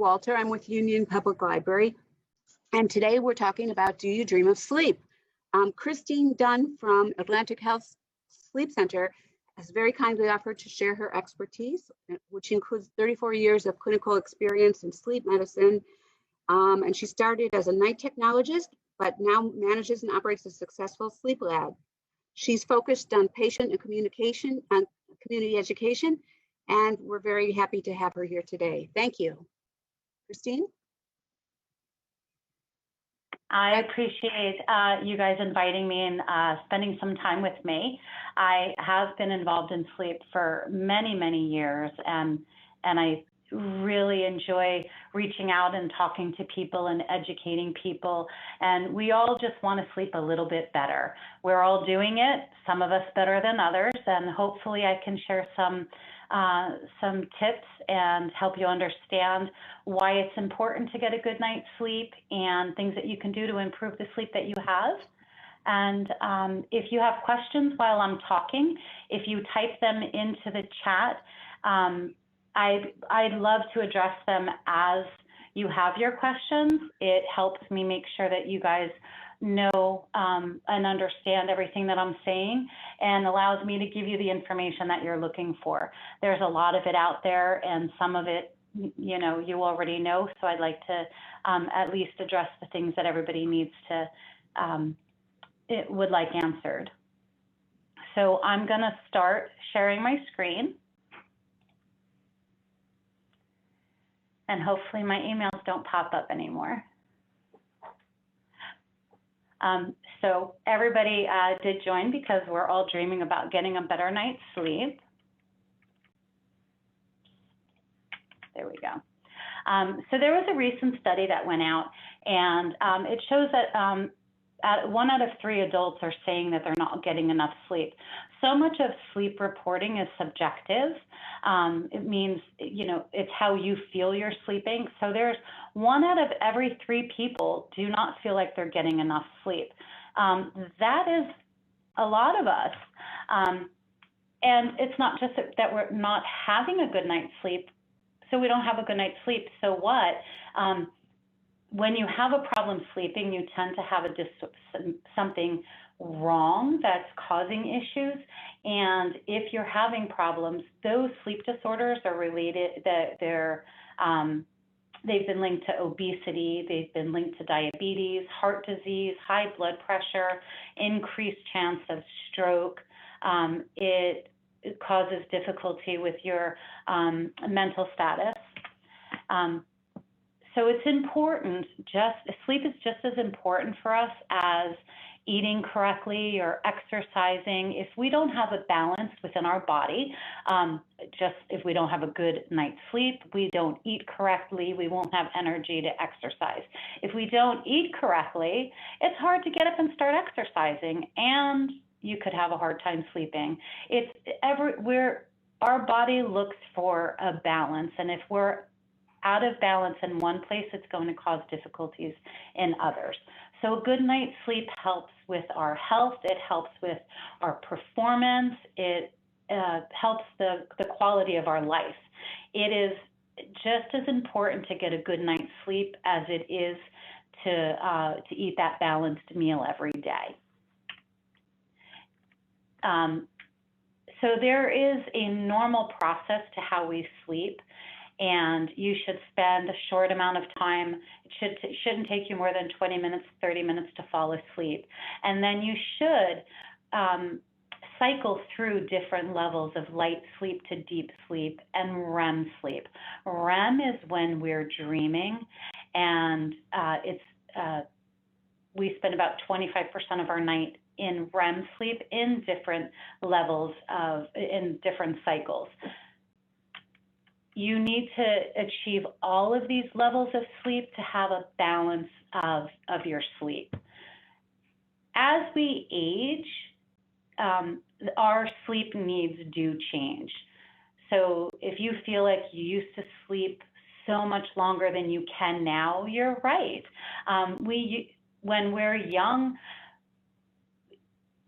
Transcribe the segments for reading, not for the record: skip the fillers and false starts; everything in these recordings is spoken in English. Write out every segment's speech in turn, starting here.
Walter. I'm with Union Public Library. And today we're talking about, do you dream of sleep? Christine Dunn from Atlantic Health Sleep Center has very kindly offered to share her expertise, which includes 34 years of clinical experience in sleep medicine. And she started as a night technologist, but now manages and operates a successful sleep lab. She's focused on patient and communication and community education, and we're very happy to have her here today. Thank you. Christine? I appreciate you guys inviting me and spending some time with me. I have been involved in sleep for many, many years, and I really enjoy reaching out and talking to people and educating people. And we all just want to sleep a little bit better. We're all doing it, some of us better than others, and hopefully I can share some tips and help you understand why it's important to get a good night's sleep and things that you can do to improve the sleep that you have. And if you have questions while I'm talking, if you type them into the chat, I'd love to address them as you have your questions. It helps me make sure that you guys know and understand everything that I'm saying, and allows me to give you the information that you're looking for. There's a lot of it out there, and some of it, you know, you already know, so I'd like to at least address the things that everybody needs to, would like answered. So I'm gonna start sharing my screen. And hopefully my emails don't pop up anymore. So everybody did join because we're all dreaming about getting a better night's sleep. There we go. So there was a recent study that went out, and it shows that 1 out of 3 adults are saying that they're not getting enough sleep. So much of sleep reporting is subjective. It means, you know, it's how you feel you're sleeping. So there's 1 out of every 3 people do not feel like they're getting enough sleep. That is a lot of us. And it's not just that we're not having a good night's sleep, so we don't have a good night's sleep. So what? When you have a problem sleeping, you tend to have something wrong that's causing issues. And if you're having problems, those sleep disorders are related, they've been linked to obesity, they've been linked to diabetes, heart disease, high blood pressure, increased chance of stroke. It causes difficulty with your mental status. So it's important, sleep is just as important for us as eating correctly or exercising. If we don't have a balance within our body, if we don't have a good night's sleep, we don't eat correctly, we won't have energy to exercise. If we don't eat correctly, it's hard to get up and start exercising, and you could have a hard time sleeping. Our body looks for a balance, and if we're out of balance in one place, it's going to cause difficulties in others. So a good night's sleep helps with our health, it helps with our performance, it helps the quality of our life. It is just as important to get a good night's sleep as it is to eat that balanced meal every day. So there is a normal process to how we sleep, and you should spend a short amount of time. It shouldn't take you more than 20 minutes, 30 minutes to fall asleep. And then you should cycle through different levels of light sleep to deep sleep and REM sleep. REM is when we're dreaming, and we spend about 25% of our night in REM sleep in different levels in different cycles. You need to achieve all of these levels of sleep to have a balance of your sleep. As we age, our sleep needs do change. So if you feel like you used to sleep so much longer than you can now, you're right. When we're young,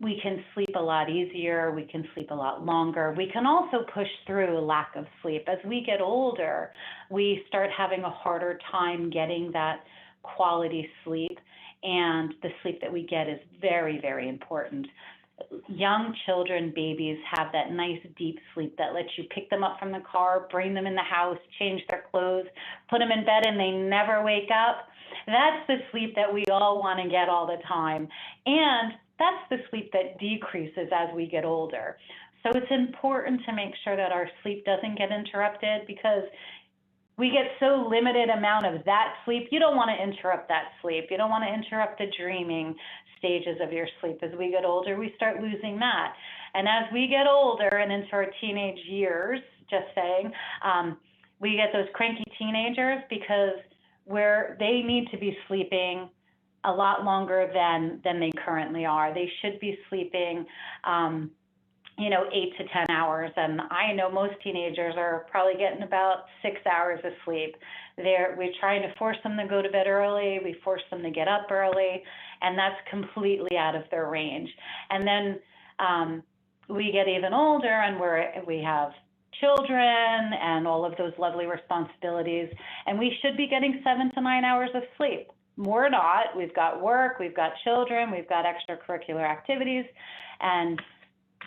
we can sleep a lot easier, we can sleep a lot longer. We can also push through a lack of sleep. As we get older, we start having a harder time getting that quality sleep, and the sleep that we get is very, very important. Young children, babies, have that nice deep sleep that lets you pick them up from the car, bring them in the house, change their clothes, put them in bed, and they never wake up. That's the sleep that we all want to get all the time. And that's the sleep that decreases as we get older. So it's important to make sure that our sleep doesn't get interrupted, because we get so limited amount of that sleep. You don't want to interrupt that sleep. You don't want to interrupt the dreaming stages of your sleep. As we get older, we start losing that. And as we get older and into our teenage years, just saying, we get those cranky teenagers because they need to be sleeping a lot longer than they currently are. They should be sleeping 8 to 10 hours. And I know most teenagers are probably getting about 6 hours of sleep. We're trying to force them to go to bed early. We force them to get up early, and that's completely out of their range. And then we get even older, and we have children and all of those lovely responsibilities, and we should be getting 7 to 9 hours of sleep. We're not. We've got work, we've got children, we've got extracurricular activities, and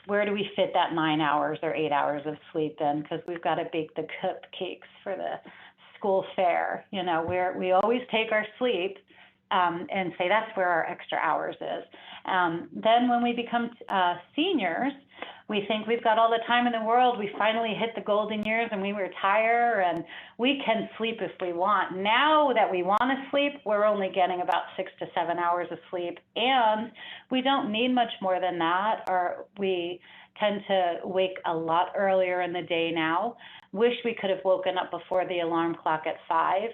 where do we fit that 9 hours or 8 hours of sleep in? Because we've got to bake the cupcakes for the school fair. We always take our sleep and say that's where our extra hours is. Then when we become seniors, we think we've got all the time in the world. We finally hit the golden years and we retire and we can sleep if we want. Now that we want to sleep, we're only getting about 6 to 7 hours of sleep, and we don't need much more than that, or we tend to wake a lot earlier in the day now. Wish we could have woken up before the alarm clock at 5.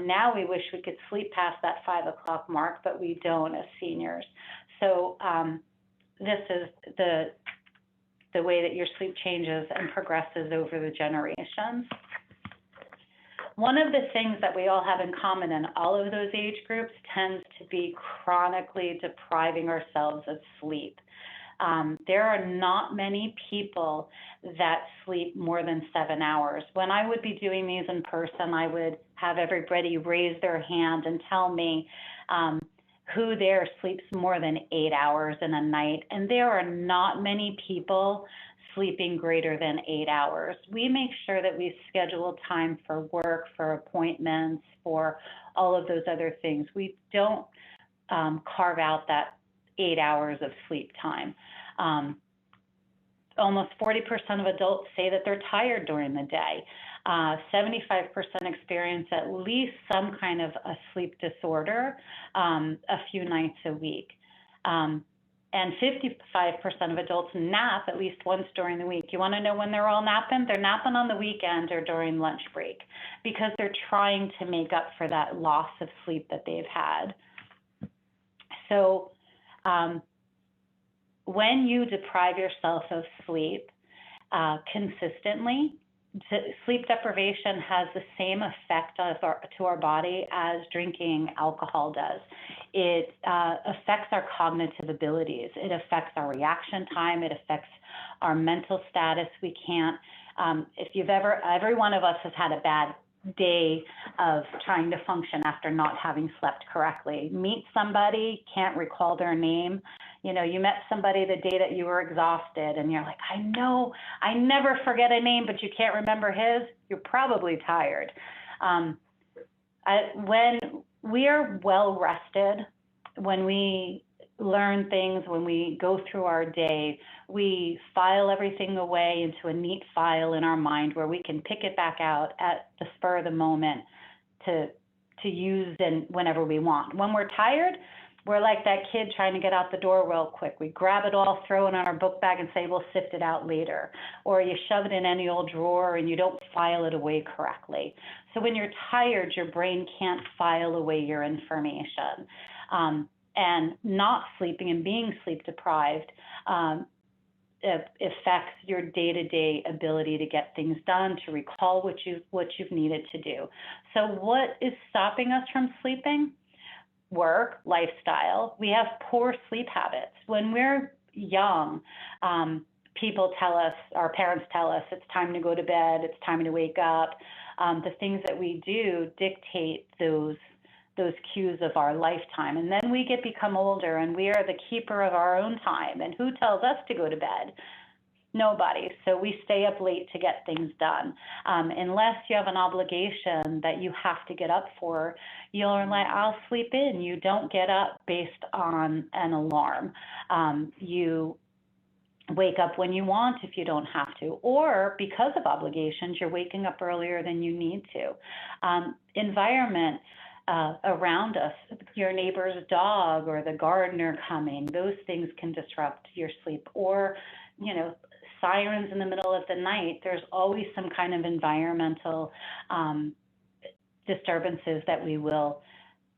Now we wish we could sleep past that 5 o'clock mark, but we don't as seniors. So this is the way that your sleep changes and progresses over the generations. One of the things that we all have in common in all of those age groups tends to be chronically depriving ourselves of sleep. There are not many people that sleep more than 7 hours. When I would be doing these in person, I would have everybody raise their hand and tell me who there sleeps more than 8 hours in a night. And there are not many people sleeping greater than 8 hours. We make sure that we schedule time for work, for appointments, for all of those other things. We don't carve out that 8 hours of sleep time. Almost 40% of adults say that they're tired during the day. 75% experience at least some kind of a sleep disorder a few nights a week. And 55% of adults nap at least once during the week. You want to know when they're all napping? They're napping on the weekend or during lunch break, because they're trying to make up for that loss of sleep that they've had. So when you deprive yourself of sleep consistently, sleep deprivation has the same effect to our body as drinking alcohol does. It affects our cognitive abilities. It affects our reaction time. It affects our mental status. We can't, every one of us has had a bad day of trying to function after not having slept correctly. Meet somebody, can't recall their name. You met somebody the day that you were exhausted and you're like, I know, I never forget a name, but you can't remember his. You're probably tired. When we are well rested, when we learn things, when we go through our day, we file everything away into a neat file in our mind where we can pick it back out at the spur of the moment to use whenever we want. When we're tired, we're like that kid trying to get out the door real quick. We grab it all, throw it in our book bag, and say we'll sift it out later. Or you shove it in any old drawer and you don't file it away correctly. So when you're tired, your brain can't file away your information. And not sleeping and being sleep deprived affects your day-to-day ability to get things done, to recall what you've needed to do. So what is stopping us from sleeping? Work, lifestyle. We have poor sleep habits. When we're young, people tell us, our parents tell us, it's time to go to bed, it's time to wake up. The things that we do dictate those cues of our lifetime. And then we become older, and we are the keeper of our own time. And who tells us to go to bed? Nobody. So we stay up late to get things done. Unless you have an obligation that you have to get up for, you're like, I'll sleep in. You don't get up based on an alarm. You wake up when you want if you don't have to, or because of obligations, you're waking up earlier than you need to. Environment around us, your neighbor's dog or the gardener coming, those things can disrupt your sleep. Or, sirens in the middle of the night. There's always some kind of environmental disturbances that we will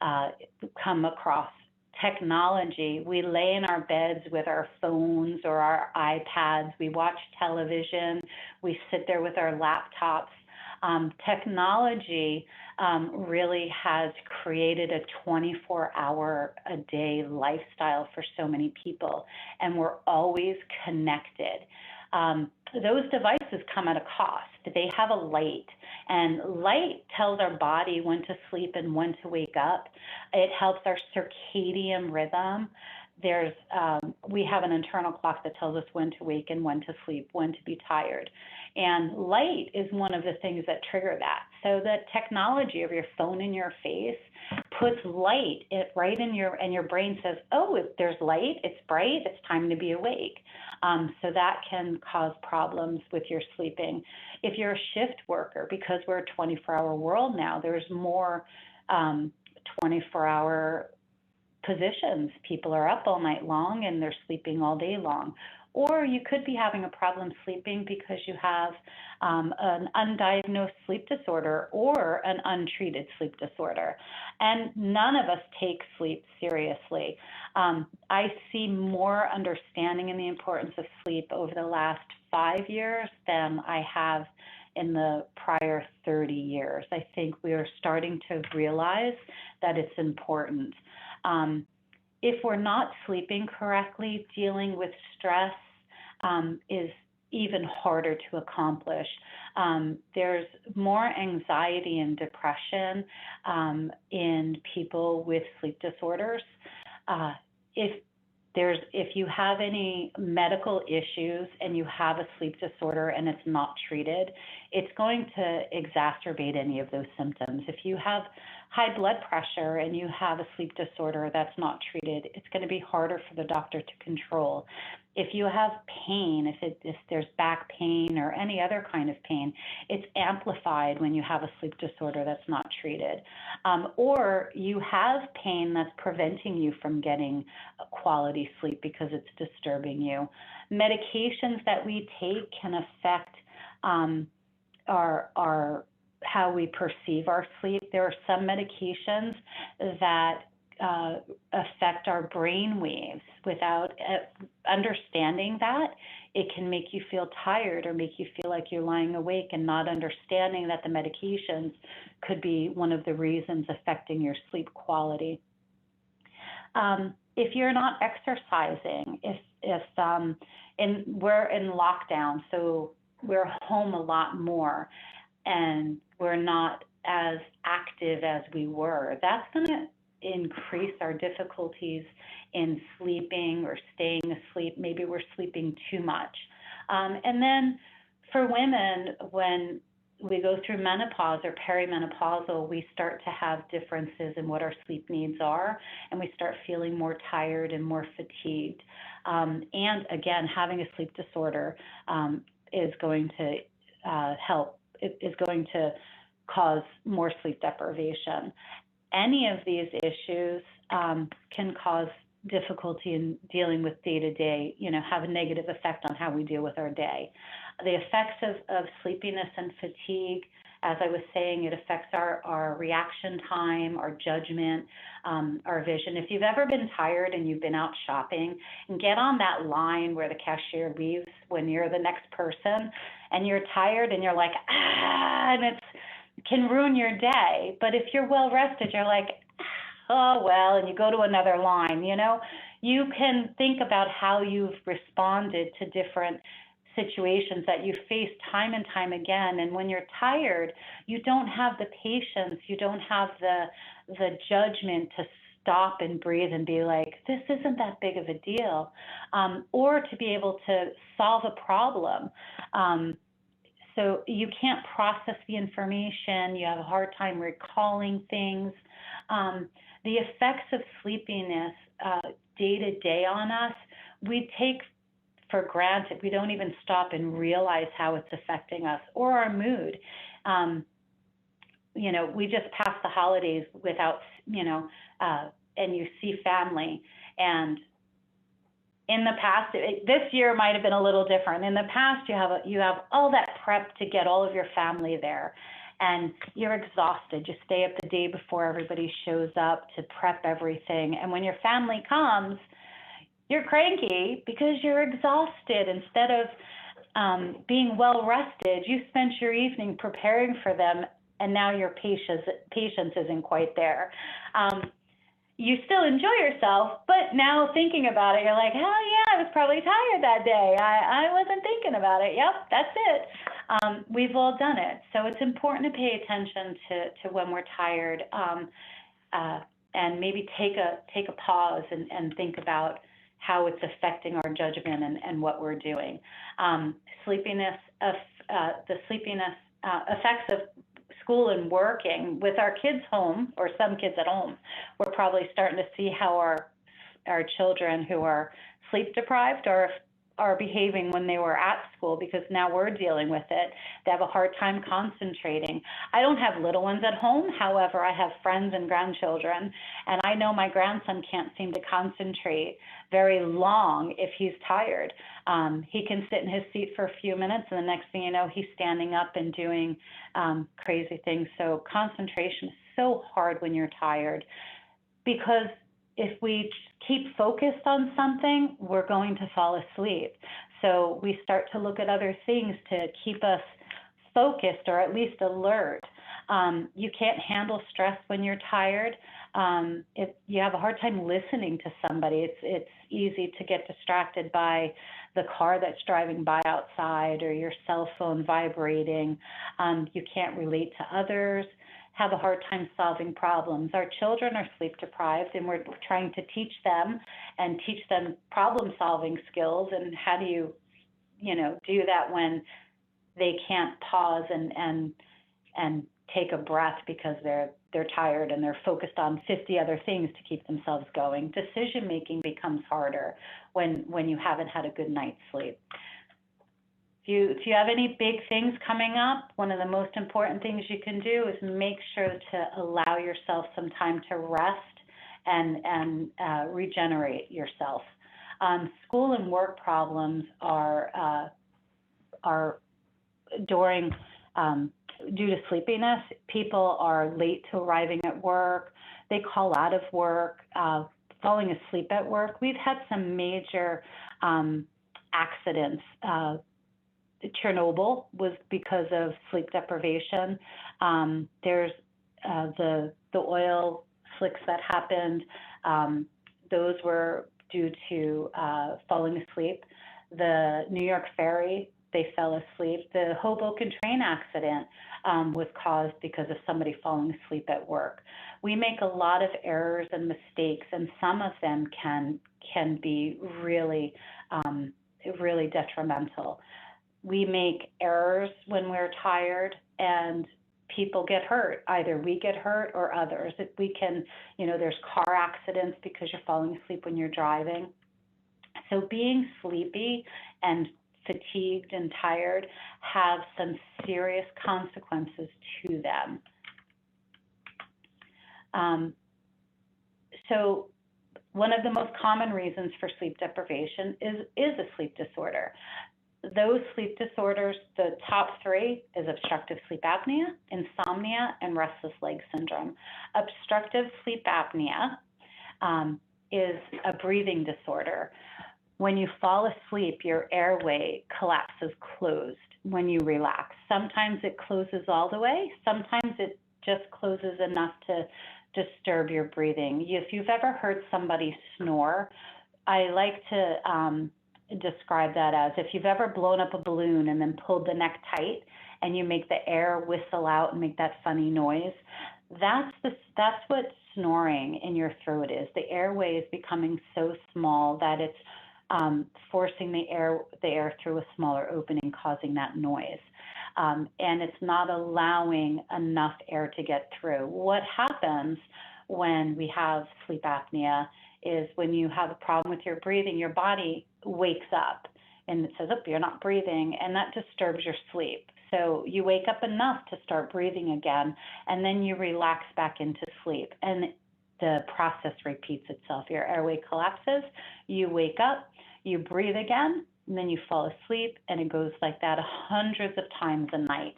come across. Technology, we lay in our beds with our phones or our iPads, we watch television, we sit there with our laptops. Technology really has created a 24-hour-a-day lifestyle for so many people, and we're always connected. Those devices come at a cost. They have a light, and light tells our body when to sleep and when to wake up. It helps our circadian rhythm. We have an internal clock that tells us when to wake and when to sleep, when to be tired. And light is one of the things that trigger that. So the technology of your phone in your face puts light right in and your brain says, oh, if there's light, it's bright, it's time to be awake. So that can cause problems with your sleeping. If you're a shift worker, because we're a 24-hour world now, there's more 24-hour positions. People are up all night long and they're sleeping all day long. Or you could be having a problem sleeping because you have an undiagnosed sleep disorder or an untreated sleep disorder. And none of us take sleep seriously. I see more understanding in the importance of sleep over the last 5 years than I have in the prior 30 years. I think we are starting to realize that it's important. If we're not sleeping correctly, dealing with stress is even harder to accomplish. There's more anxiety and depression in people with sleep disorders. If you have any medical issues and you have a sleep disorder and it's not treated, it's going to exacerbate any of those symptoms. If you have high blood pressure and you have a sleep disorder that's not treated, it's going to be harder for the doctor to control. If you have pain, if there's back pain or any other kind of pain, it's amplified when you have a sleep disorder that's not treated. Or you have pain that's preventing you from getting quality sleep because it's disturbing you. Medications that we take can affect our how we perceive our sleep. There are some medications that affect our brain waves. Without understanding that, it can make you feel tired or make you feel like you're lying awake, and not understanding that the medications could be one of the reasons affecting your sleep quality. If you're not exercising, we're in lockdown, so we're home a lot more, and we're not as active as we were, that's going to increase our difficulties in sleeping or staying asleep. Maybe we're sleeping too much. And then for women, when we go through menopause or perimenopausal, we start to have differences in what our sleep needs are, and we start feeling more tired and more fatigued. And again, having a sleep disorder is going to is going to cause more sleep deprivation. Any of these issues can cause difficulty in dealing with day-to-day, have a negative effect on how we deal with our day. The effects of sleepiness and fatigue, as I was saying, it affects our reaction time, our judgment, our vision. If you've ever been tired and you've been out shopping, and get on that line where the cashier leaves when you're the next person, and you're tired and you're like, and it can ruin your day. But if you're well rested, you're like, oh, well, and you go to another line, You can think about how you've responded to different situations that you face time and time again. And when you're tired, you don't have the patience, you don't have the judgment to stop and breathe and be like, this isn't that big of a deal, or to be able to solve a problem. So you can't process the information, you have a hard time recalling things. The effects of sleepiness day to day on us, we take for granted. We don't even stop and realize how it's affecting us or our mood. You know, we just passed the holidays without, and you see family. And in the past, this year might have been a little different. In the past, you have all that prep to get all of your family there, and you're exhausted. You stay up the day before everybody shows up to prep everything. And when your family comes, you're cranky because you're exhausted. Instead of being well rested, you spent your evening preparing for them, and now your patience isn't quite there. You still enjoy yourself, but now thinking about it, you're like, oh yeah, I was probably tired that day. I wasn't thinking about it. Yep, that's it. We've all done it. So it's important to pay attention to when we're tired, and maybe take a pause and think about how it's affecting our judgment and what we're doing. Sleepiness, the sleepiness effects of school and working with our kids home, or some kids at home, we're probably starting to see how our children who are sleep deprived are behaving when they were at school, because now we're dealing with it. They have a hard time concentrating. I don't have little ones at home. However, I have friends and grandchildren, and I know my grandson can't seem to concentrate very long if he's tired. He can sit in his seat for a few minutes, and the next thing you know, he's standing up and doing crazy things. So concentration is so hard when you're tired, because if we keep focused on something, we're going to fall asleep. So we start to look at other things to keep us focused, or at least alert. You can't handle stress when you're tired. You have a hard time listening to somebody. It's easy to get distracted by the car that's driving by outside, or your cell phone vibrating. You can't relate to others, have a hard time solving problems. Our children are sleep deprived, and we're trying to teach them problem solving skills, and how do you do that when they can't pause and take a breath because they're tired and they're focused on 50 other things to keep themselves going. Decision making becomes harder when you haven't had a good night's sleep. If you have any big things coming up, one of the most important things you can do is make sure to allow yourself some time to rest and regenerate yourself. School and work problems are due to sleepiness. People are late to arriving at work. They call out of work, falling asleep at work. We've had some major accidents. Chernobyl was because of sleep deprivation. There's the oil slicks that happened. Those were due to falling asleep. The New York ferry, they fell asleep. The Hoboken train accident was caused because of somebody falling asleep at work. We make a lot of errors and mistakes, and some of them can be really, really detrimental. We make errors when we're tired, and people get hurt. Either we get hurt or others. There's car accidents because you're falling asleep when you're driving. So being sleepy and fatigued and tired have some serious consequences to them. So one of the most common reasons for sleep deprivation is a sleep disorder. Those sleep disorders, the top three is obstructive sleep apnea, insomnia, and restless leg syndrome. Obstructive sleep apnea is a breathing disorder. When you fall asleep, your airway collapses closed when you relax. Sometimes it closes all the way. Sometimes it just closes enough to disturb your breathing. If you've ever heard somebody snore, I like to describe that as if you've ever blown up a balloon and then pulled the neck tight and you make the air whistle out and make that funny noise. That's what snoring in your throat is. The airway is becoming so small that it's forcing the air through a smaller opening, causing that noise. And it's not allowing enough air to get through. What happens when we have sleep apnea is when you have a problem with your breathing, your body wakes up and it says, oh, you're not breathing, and that disturbs your sleep. So you wake up enough to start breathing again, and then you relax back into sleep. And the process repeats itself. Your airway collapses, you wake up, you breathe again, and then you fall asleep, and it goes like that hundreds of times a night.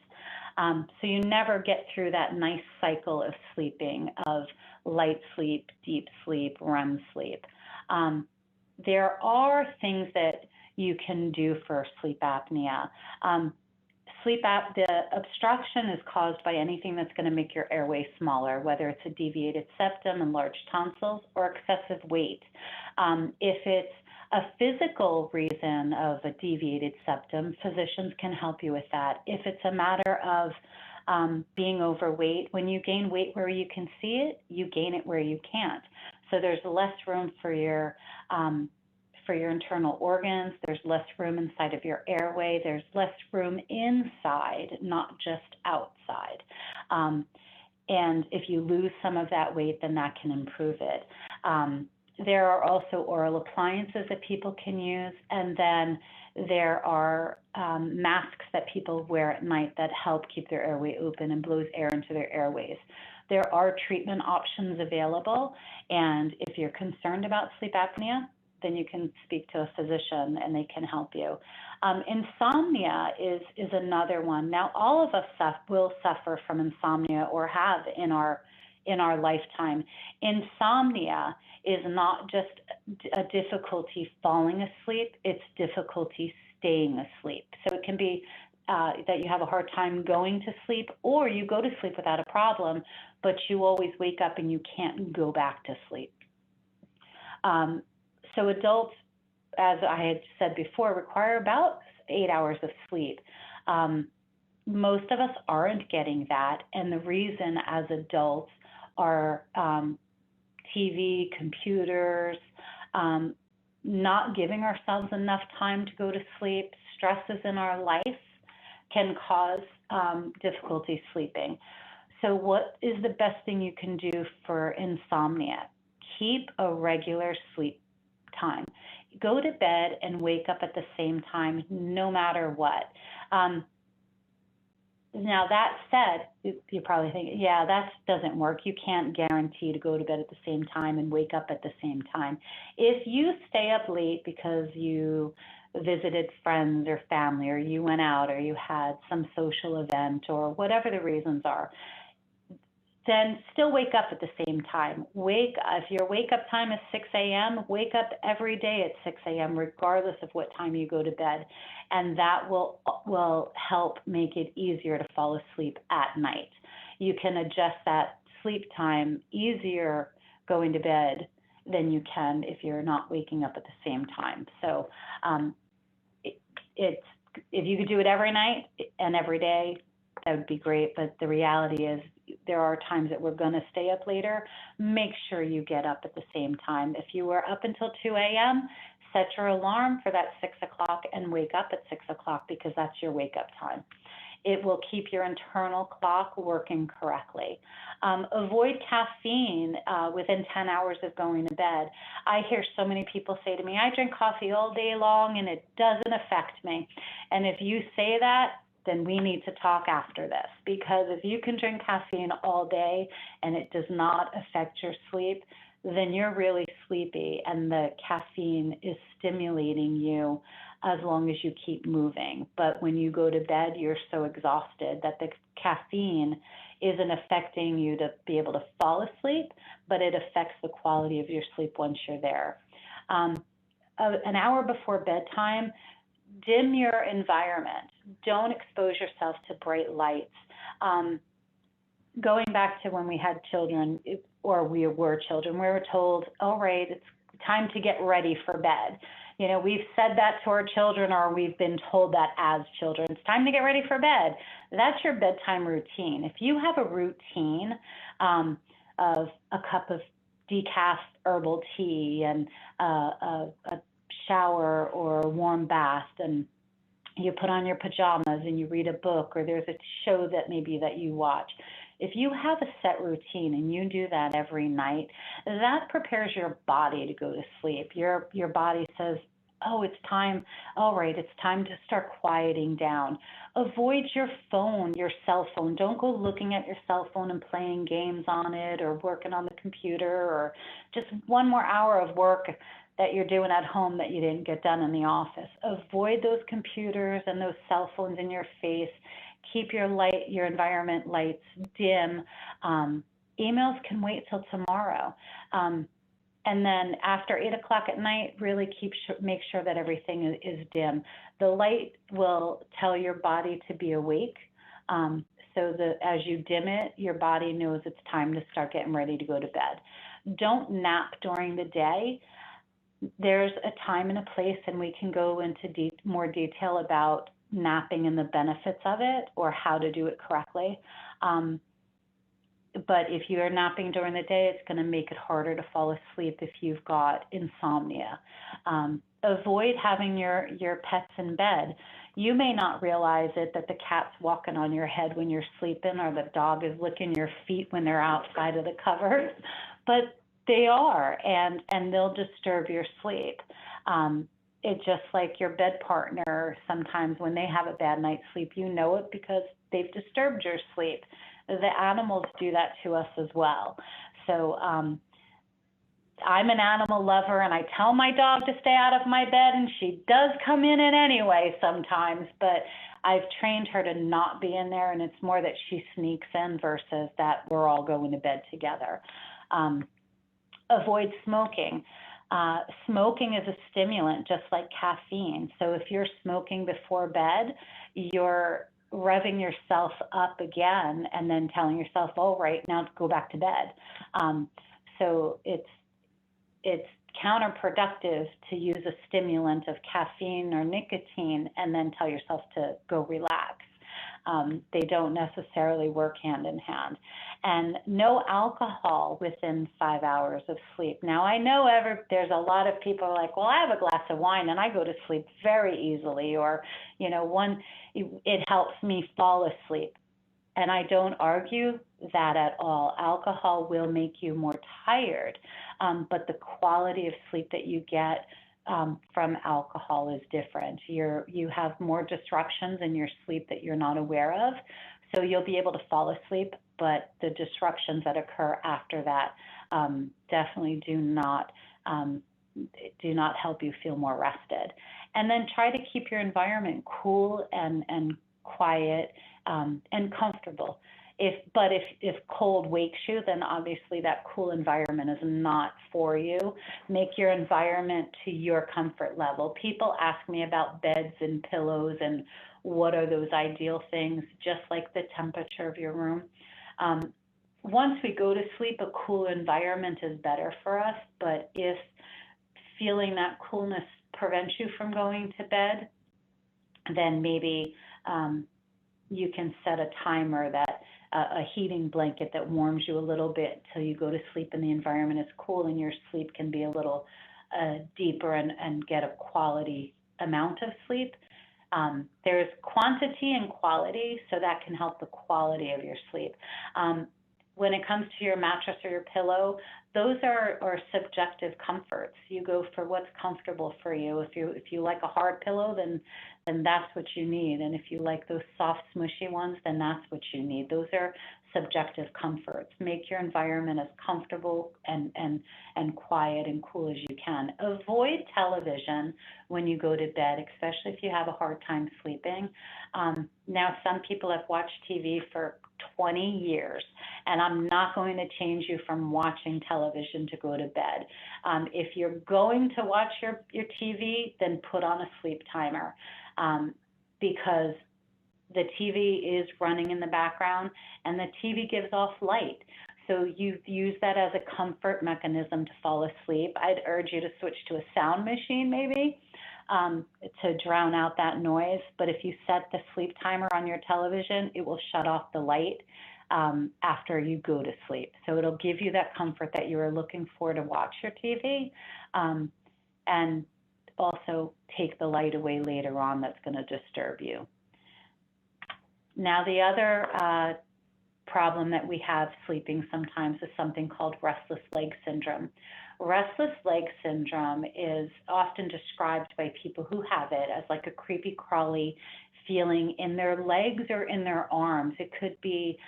So you never get through that nice cycle of sleeping, of light sleep, deep sleep, REM sleep. There are things that you can do for sleep apnea. The obstruction is caused by anything that's going to make your airway smaller, whether it's a deviated septum, enlarged tonsils, or excessive weight. If it's a physical reason of a deviated septum, physicians can help you with that. If it's a matter of being overweight, when you gain weight where you can see it, you gain it where you can't. So there's less room for your internal organs, there's less room inside of your airway, there's less room inside, not just outside. And if you lose some of that weight, then that can improve it. There are also oral appliances that people can use, and then there are masks that people wear at night that help keep their airway open and blows air into their airways. There are treatment options available, and if you're concerned about sleep apnea, then you can speak to a physician and they can help you. Insomnia is another one. Now, all of us will suffer from insomnia or have in our lifetime. Insomnia is not just a difficulty falling asleep, it's difficulty staying asleep. So it can be that you have a hard time going to sleep, or you go to sleep without a problem, but you always wake up and you can't go back to sleep. So adults, as I had said before, require about 8 hours of sleep. Most of us aren't getting that, and the reason as adults are TV, computers, not giving ourselves enough time to go to sleep, stresses in our life can cause difficulty sleeping. So what is the best thing you can do for insomnia? Keep a regular sleep time. Go to bed and wake up at the same time, no matter what. Now, that said, you're probably thinking, yeah, that doesn't work. You can't guarantee to go to bed at the same time and wake up at the same time. If you stay up late because you visited friends or family, or you went out, or you had some social event, or whatever the reasons are, then still wake up at the same time. If your wake up time is 6 a.m., wake up every day at 6 a.m., regardless of what time you go to bed. And that will help make it easier to fall asleep at night. You can adjust that sleep time easier going to bed than you can if you're not waking up at the same time. So if you could do it every night and every day, that would be great. But the reality is, there are times that we're going to stay up later. Make sure you get up at the same time. If you were up until 2 a.m., set your alarm for that 6 o'clock and wake up at 6 o'clock, because that's your wake up time. It will keep your internal clock working correctly. Avoid caffeine within 10 hours of going to bed. I hear so many people say to me, I drink coffee all day long and it doesn't affect me. And if you say that, then we need to talk after this, because if you can drink caffeine all day and it does not affect your sleep, then you're really sleepy and the caffeine is stimulating you as long as you keep moving. But when you go to bed, you're so exhausted that the caffeine isn't affecting you to be able to fall asleep, but it affects the quality of your sleep once you're there. An hour before bedtime, dim your environment. Don't expose yourself to bright lights. Going back to when we had children, or we were children, we were told, all right, it's time to get ready for bed. You know, we've said that to our children, or we've been told that as children. It's time to get ready for bed. That's your bedtime routine. If you have a routine of a cup of decaf herbal tea and a shower or a warm bath, and you put on your pajamas and you read a book, or there's a show that maybe that you watch. If you have a set routine and you do that every night, that prepares your body to go to sleep. Your body says, oh, it's time. All right, it's time to start quieting down. Avoid your phone, your cell phone. Don't go looking at your cell phone and playing games on it or working on the computer, or just one more hour of work that you're doing at home that you didn't get done in the office. Avoid those computers and those cell phones in your face. Keep your environment lights dim. Emails can wait till tomorrow. And then after 8 o'clock at night, really make sure that everything is dim. The light will tell your body to be awake. So that as you dim it, your body knows it's time to start getting ready to go to bed. Don't nap during the day. There's a time and a place, and we can go into more detail about napping and the benefits of it, or how to do it correctly. But if you're napping during the day, it's going to make it harder to fall asleep if you've got insomnia. Avoid having your pets in bed. You may not realize it, that the cat's walking on your head when you're sleeping, or the dog is licking your feet when they're outside of the covers, but they are, and they'll disturb your sleep. It's just like your bed partner, sometimes when they have a bad night's sleep, you know it because they've disturbed your sleep. The animals do that to us as well. So I'm an animal lover, and I tell my dog to stay out of my bed, and she does come in it anyway sometimes, but I've trained her to not be in there, and it's more that she sneaks in versus that we're all going to bed together. Avoid smoking. Smoking is a stimulant, just like caffeine. So if you're smoking before bed, you're revving yourself up again and then telling yourself, oh, right, now go back to bed. So it's counterproductive to use a stimulant of caffeine or nicotine and then tell yourself to go relax. They don't necessarily work hand in hand. And no alcohol within 5 hours of sleep. Now, I know there's a lot of people like, well, I have a glass of wine and I go to sleep very easily, or, you know, it helps me fall asleep. And I don't argue that at all. Alcohol will make you more tired, but the quality of sleep that you get from alcohol is different. You have more disruptions in your sleep that you're not aware of, so you'll be able to fall asleep, but the disruptions that occur after that definitely do not help you feel more rested. And then try to keep your environment cool and quiet and comfortable. If cold wakes you, then obviously that cool environment is not for you. Make your environment to your comfort level. People ask me about beds and pillows and what are those ideal things, just like the temperature of your room. Once we go to sleep, a cool environment is better for us, but if feeling that coolness prevents you from going to bed, then maybe you can set a timer, that a heating blanket that warms you a little bit till you go to sleep and the environment is cool, and your sleep can be a little deeper and get a quality amount of sleep. There's quantity and quality, so that can help the quality of your sleep. When it comes to your mattress or your pillow, those are subjective comforts. You go for what's comfortable for you. If you like a hard pillow, then that's what you need. And if you like those soft, smushy ones, then that's what you need. Those are subjective comforts. Make your environment as comfortable and quiet and cool as you can. Avoid television when you go to bed, especially if you have a hard time sleeping. Now, some people have watched TV for 20 years, and I'm not going to change you from watching television to go to bed. If you're going to watch your TV, then put on a sleep timer, because the TV is running in the background and the TV gives off light. So you use that as a comfort mechanism to fall asleep. I'd urge you to switch to a sound machine maybe to drown out that noise. But if you set the sleep timer on your television, it will shut off the light after you go to sleep. So it'll give you that comfort that you are looking for to watch your TV, and also take the light away later on that's going to disturb you. Now, the other problem that we have sleeping sometimes is something called restless leg syndrome. Restless leg syndrome is often described by people who have it as like a creepy crawly feeling in their legs or in their arms. It could be,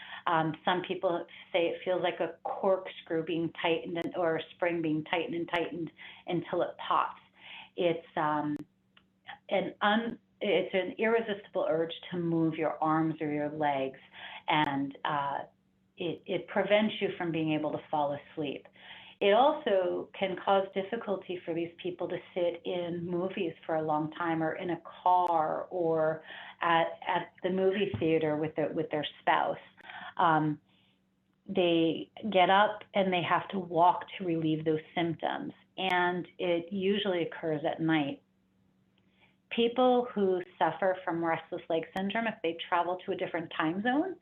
some people say it feels like a corkscrew being tightened or a spring being tightened and tightened until it pops. It's an irresistible urge to move your arms or your legs, and it prevents you from being able to fall asleep. It also can cause difficulty for these people to sit in movies for a long time, or in a car, or at the movie theater with their spouse. They get up and they have to walk to relieve those symptoms, and it usually occurs at night. People who suffer from restless leg syndrome, if they travel to a different time zone,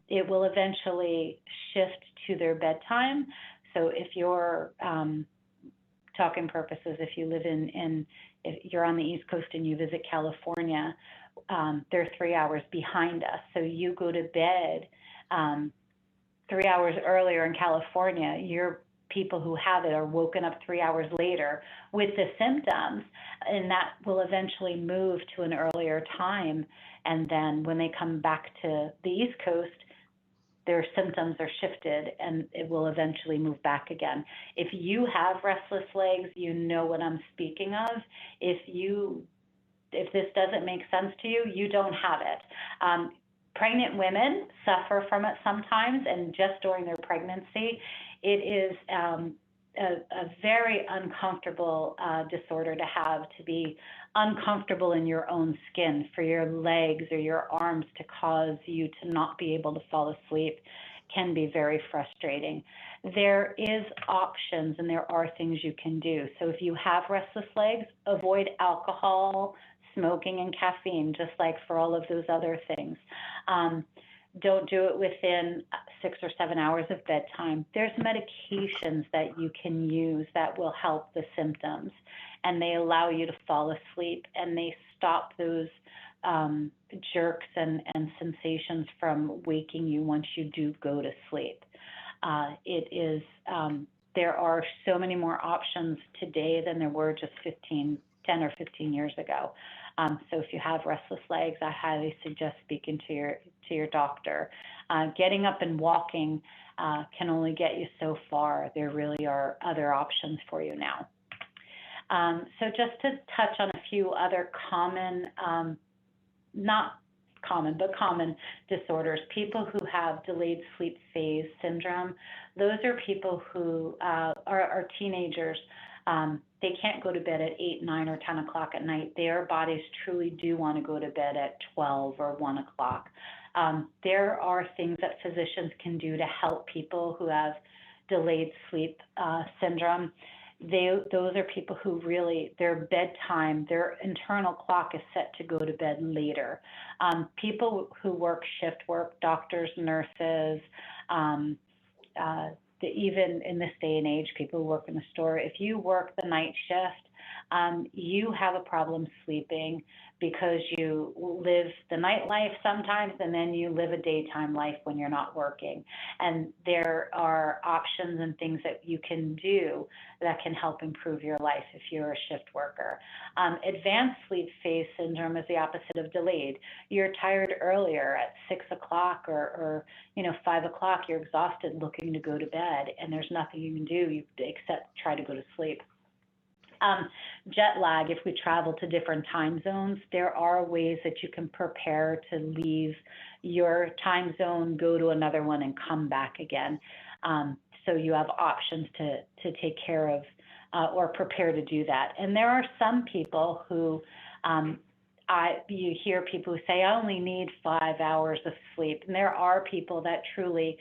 it will eventually shift to their bedtime. So if you're, talking purposes, if you live if you're on the East Coast and you visit California, they're 3 hours behind us. So you go to bed 3 hours earlier in California, your people who have it are woken up 3 hours later with the symptoms, and that will eventually move to an earlier time. And then when they come back to the East Coast, their symptoms are shifted and it will eventually move back again. If you have restless legs, you know what I'm speaking of. If this doesn't make sense to you, you don't have it. Pregnant women suffer from it sometimes, and just during their pregnancy, it is a very uncomfortable disorder to have, to be uncomfortable in your own skin, for your legs or your arms to cause you to not be able to fall asleep can be very frustrating. There is options and there are things you can do. So if you have restless legs, avoid alcohol, smoking, and caffeine, just like for all of those other things. Don't do it within 6 or 7 hours of bedtime. There's medications that you can use that will help the symptoms, and they allow you to fall asleep, and they stop those jerks and sensations from waking you once you do go to sleep. There are so many more options today than there were just 10 or 15 years ago. So if you have restless legs, I highly suggest speaking to your doctor. Getting up and walking can only get you so far. There really are other options for you now. So just to touch on a few other common, not common, but common disorders. People who have delayed sleep phase syndrome, those are people who are teenagers. They can't go to bed at 8, 9, or 10 o'clock at night. Their bodies truly do want to go to bed at 12 or 1 o'clock. There are things that physicians can do to help people who have delayed sleep syndrome. Those are people who really, their bedtime, their internal clock is set to go to bed later. People who work shift work, doctors, nurses, even in this day and age, people who work in the store, if you work the night shift, you have a problem sleeping because you live the nightlife sometimes, and then you live a daytime life when you're not working. And there are options and things that you can do that can help improve your life if you're a shift worker. Advanced sleep phase syndrome is the opposite of delayed. You're tired earlier at 6 o'clock or 5 o'clock, you're exhausted looking to go to bed, and there's nothing you can do except try to go to sleep. Jet lag, if we travel to different time zones, there are ways that you can prepare to leave your time zone, go to another one, and come back again. So you have options to take care of or prepare to do that. And there are some people who you hear people who say, I only need 5 hours of sleep. And there are people that truly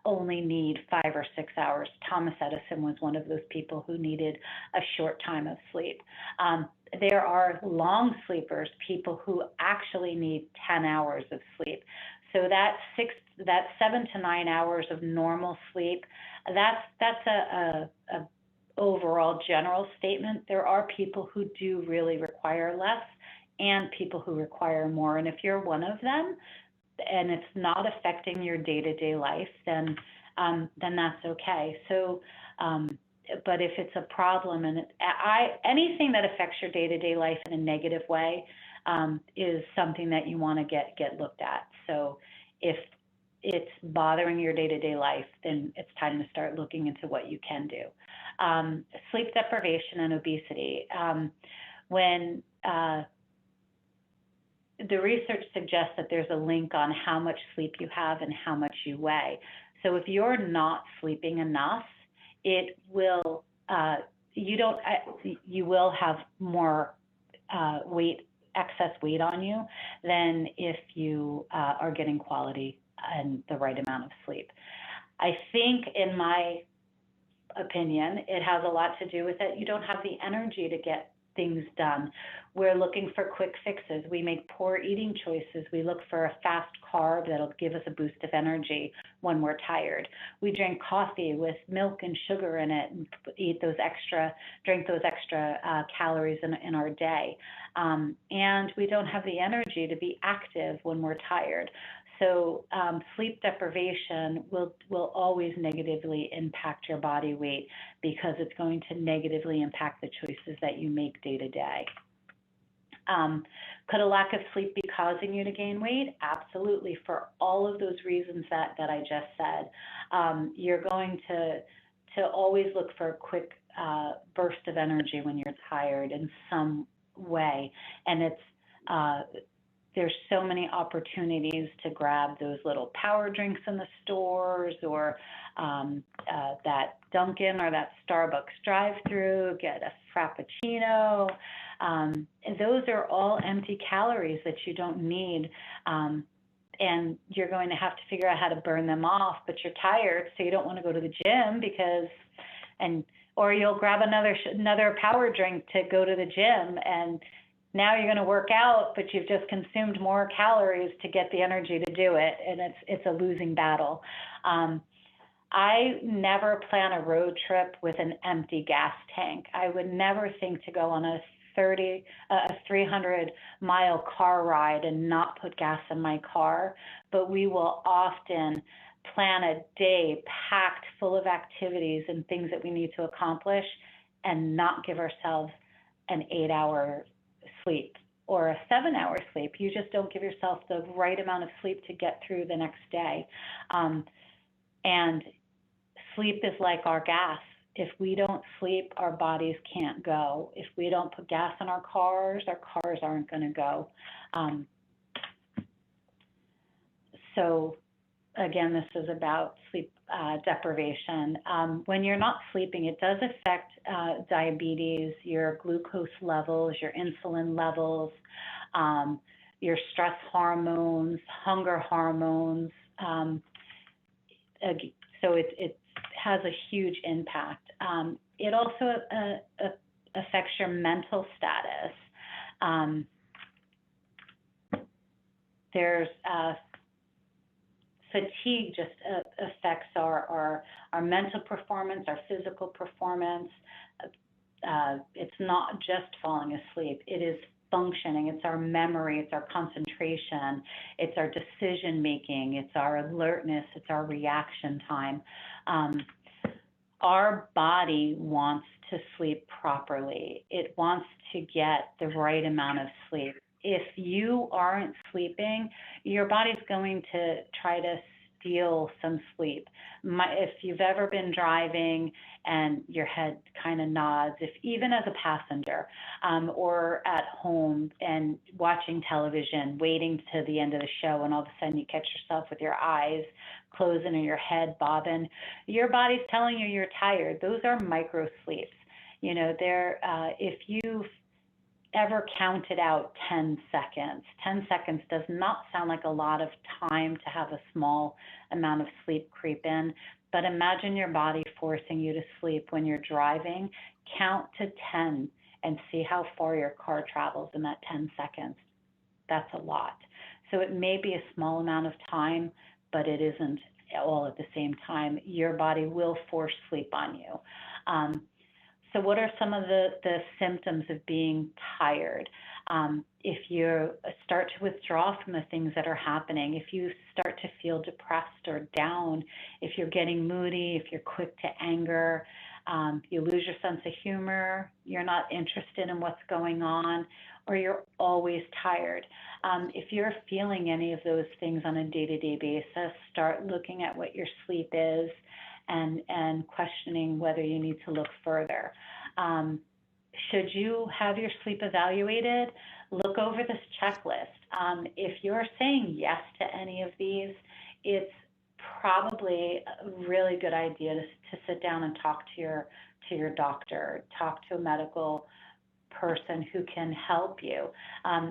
only need 5 or 6 hours. Thomas Edison was one of those people who needed a short time of sleep. There are long sleepers, people who actually need 10 hours of sleep. So that 7 to 9 hours of normal sleep, that's a overall general statement. There are people who do really require less and people who require more. And if you're one of them and it's not affecting your day-to-day life, then that's okay. So, but if it's a problem, and anything that affects your day-to-day life in a negative way is something that you want to get looked at. So if it's bothering your day-to-day life, then it's time to start looking into what you can do. Sleep deprivation and obesity. When the research suggests that there's a link on how much sleep you have and how much you weigh. So if you're not sleeping enough, it will you will have more excess weight on you than if you are getting quality and the right amount of sleep. I think, in my opinion, it has a lot to do with it. You don't have the energy to get things done. We're looking for quick fixes. We make poor eating choices. We look for a fast carb that'll give us a boost of energy when we're tired. We drink coffee with milk and sugar in it and drink those extra calories in our day. And we don't have the energy to be active when we're tired. So sleep deprivation will always negatively impact your body weight because it's going to negatively impact the choices that you make day to day. Could a lack of sleep be causing you to gain weight? Absolutely, for all of those reasons that I just said. You're going to always look for a quick burst of energy when you're tired in some way, and there's so many opportunities to grab those little power drinks in the stores, or that Dunkin' or that Starbucks drive-through, get a Frappuccino. Those are all empty calories that you don't need. And you're going to have to figure out how to burn them off, but you're tired, so you don't want to go to the gym or you'll grab another power drink to go to the gym, and now you're going to work out, but you've just consumed more calories to get the energy to do it, and it's a losing battle. I never plan a road trip with an empty gas tank. I would never think to go on a 300-mile car ride and not put gas in my car, but we will often plan a day packed full of activities and things that we need to accomplish and not give ourselves an 8-hour sleep or a 7-hour sleep. You just don't give yourself the right amount of sleep to get through the next day. And sleep is like our gas. If we don't sleep, our bodies can't go. If we don't put gas in our cars aren't going to go. So again, this is about sleep deprivation. When you're not sleeping, it does affect diabetes, your glucose levels, your insulin levels, your stress hormones, hunger hormones. So it has a huge impact. It also affects your mental status. There's fatigue just affects our mental performance, our physical performance. It's not just falling asleep. It is functioning. It's our memory. It's our concentration. It's our decision making. It's our alertness. It's our reaction time. Our body wants to sleep properly. It wants to get the right amount of sleep. If you aren't sleeping, your body's going to try to steal some sleep. If you've ever been driving and your head kind of nods, even as a passenger, or at home and watching television, waiting to the end of the show, and all of a sudden you catch yourself with your eyes closing and your head bobbing, your body's telling you you're tired. Those are micro sleeps. You know, if you ever counted out 10 seconds. 10 seconds does not sound like a lot of time to have a small amount of sleep creep in, but imagine your body forcing you to sleep when you're driving. Count to 10 and see how far your car travels in that 10 seconds. That's a lot. So it may be a small amount of time, but it isn't all at the same time. Your body will force sleep on you. So what are some of the symptoms of being tired? If you start to withdraw from the things that are happening, if you start to feel depressed or down, if you're getting moody, if you're quick to anger, you lose your sense of humor, you're not interested in what's going on, or you're always tired. If you're feeling any of those things on a day-to-day basis, start looking at what your sleep is and questioning whether you need to look further. Should you have your sleep evaluated? Look over this checklist. If you're saying yes to any of these, it's probably a really good idea to sit down and talk to your doctor, talk to a medical person who can help you.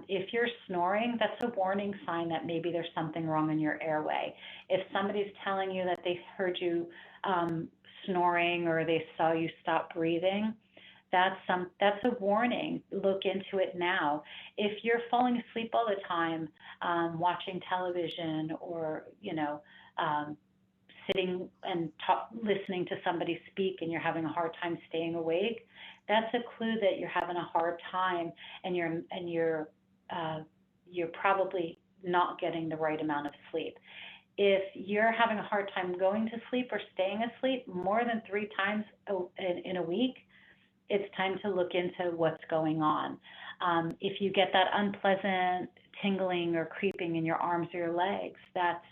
If you're snoring, that's a warning sign that maybe there's something wrong in your airway. If somebody's telling you that they heard you snoring or they saw you stop breathing, that's a warning. Look into it now. If you're falling asleep all the time, watching television or sitting and listening to somebody speak and you're having a hard time staying awake, that's a clue that you're having a hard time and you're probably not getting the right amount of sleep. If you're having a hard time going to sleep or staying asleep more than 3 times in a week, it's time to look into what's going on. If you get that unpleasant tingling or creeping in your arms or your legs, that's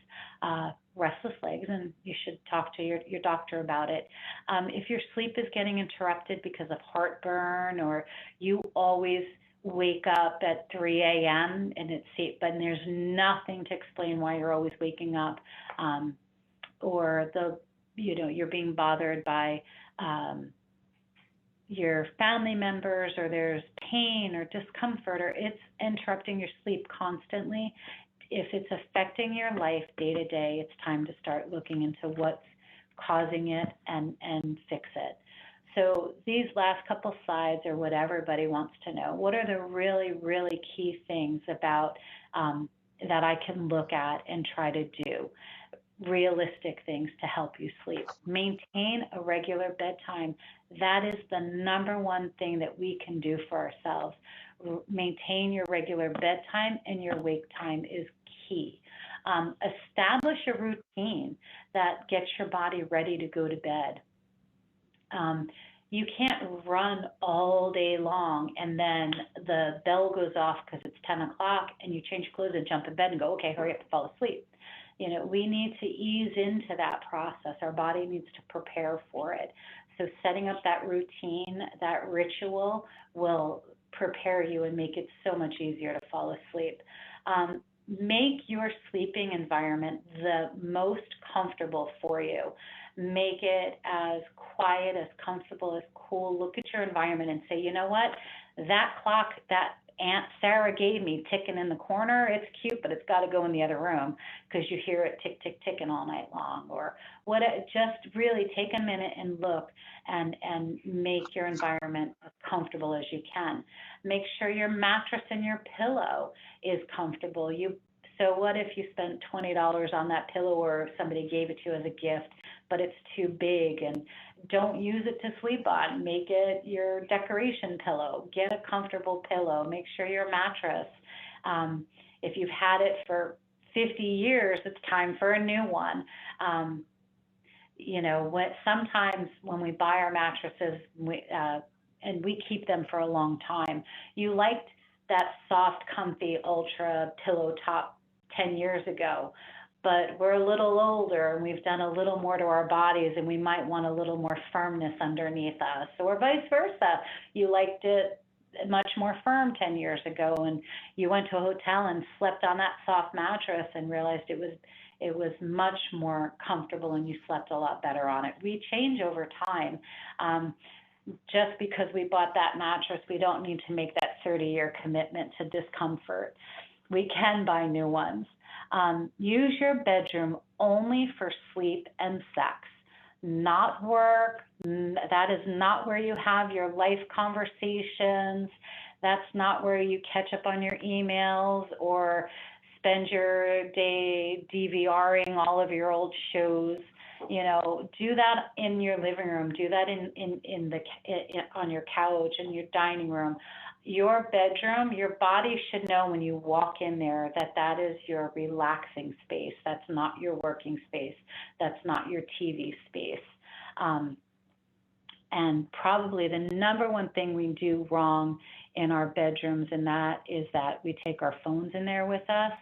restless legs, and you should talk to your doctor about it. If your sleep is getting interrupted because of heartburn, or you always wake up at 3 a.m. and but there's nothing to explain why you're always waking up, or you're being bothered by your family members, or there's pain or discomfort, or it's interrupting your sleep constantly. If it's affecting your life day to day, it's time to start looking into what's causing it and fix it. So these last couple slides are what everybody wants to know. What are the really, really key things about that I can look at and try to do? Realistic things to help you sleep. Maintain a regular bedtime. That is the number one thing that we can do for ourselves. Maintain your regular bedtime, and your wake time is key. Establish a routine that gets your body ready to go to bed. You can't run all day long and then the bell goes off because it's 10 o'clock and you change clothes and jump in bed and go, okay, hurry up and fall asleep. We need to ease into that process. Our body needs to prepare for it. So setting up that routine, that ritual will prepare you and make it so much easier to fall asleep. Make your sleeping environment the most comfortable for you. Make it as quiet, as comfortable, as cool. Look at your environment and say, you know what? That clock that Aunt Sarah gave me ticking in the corner, it's cute, but it's got to go in the other room because you hear it tick, tick, ticking all night long. Or what? Just really take a minute and look and make your environment as comfortable as you can. Make sure your mattress and your pillow is comfortable. So what if you spent $20 on that pillow, or somebody gave it to you as a gift, but it's too big, and don't use it to sleep on. Make it your decoration pillow. Get a comfortable pillow. Make sure your mattress, if you've had it for 50 years, it's time for a new one. Sometimes when we buy our mattresses, and we keep them for a long time, you liked that soft, comfy, ultra pillow top 10 years ago, but we're a little older and we've done a little more to our bodies and we might want a little more firmness underneath us, or vice versa. You liked it much more firm 10 years ago and you went to a hotel and slept on that soft mattress and realized it was much more comfortable and you slept a lot better on it. We change over time. just because we bought that mattress, we don't need to make that 30-year commitment to discomfort. We can buy new ones. Use your bedroom only for sleep and sex, not work. That is not where you have your life conversations. That's not where you catch up on your emails or spend your day DVRing all of your old shows. You know, do that in your living room. Do that on your couch, in your dining room. Your bedroom, your body should know when you walk in there that that is your relaxing space. That's not your working space. That's not your TV space. And probably the number one thing we do wrong in our bedrooms, and that is that we take our phones in there with us,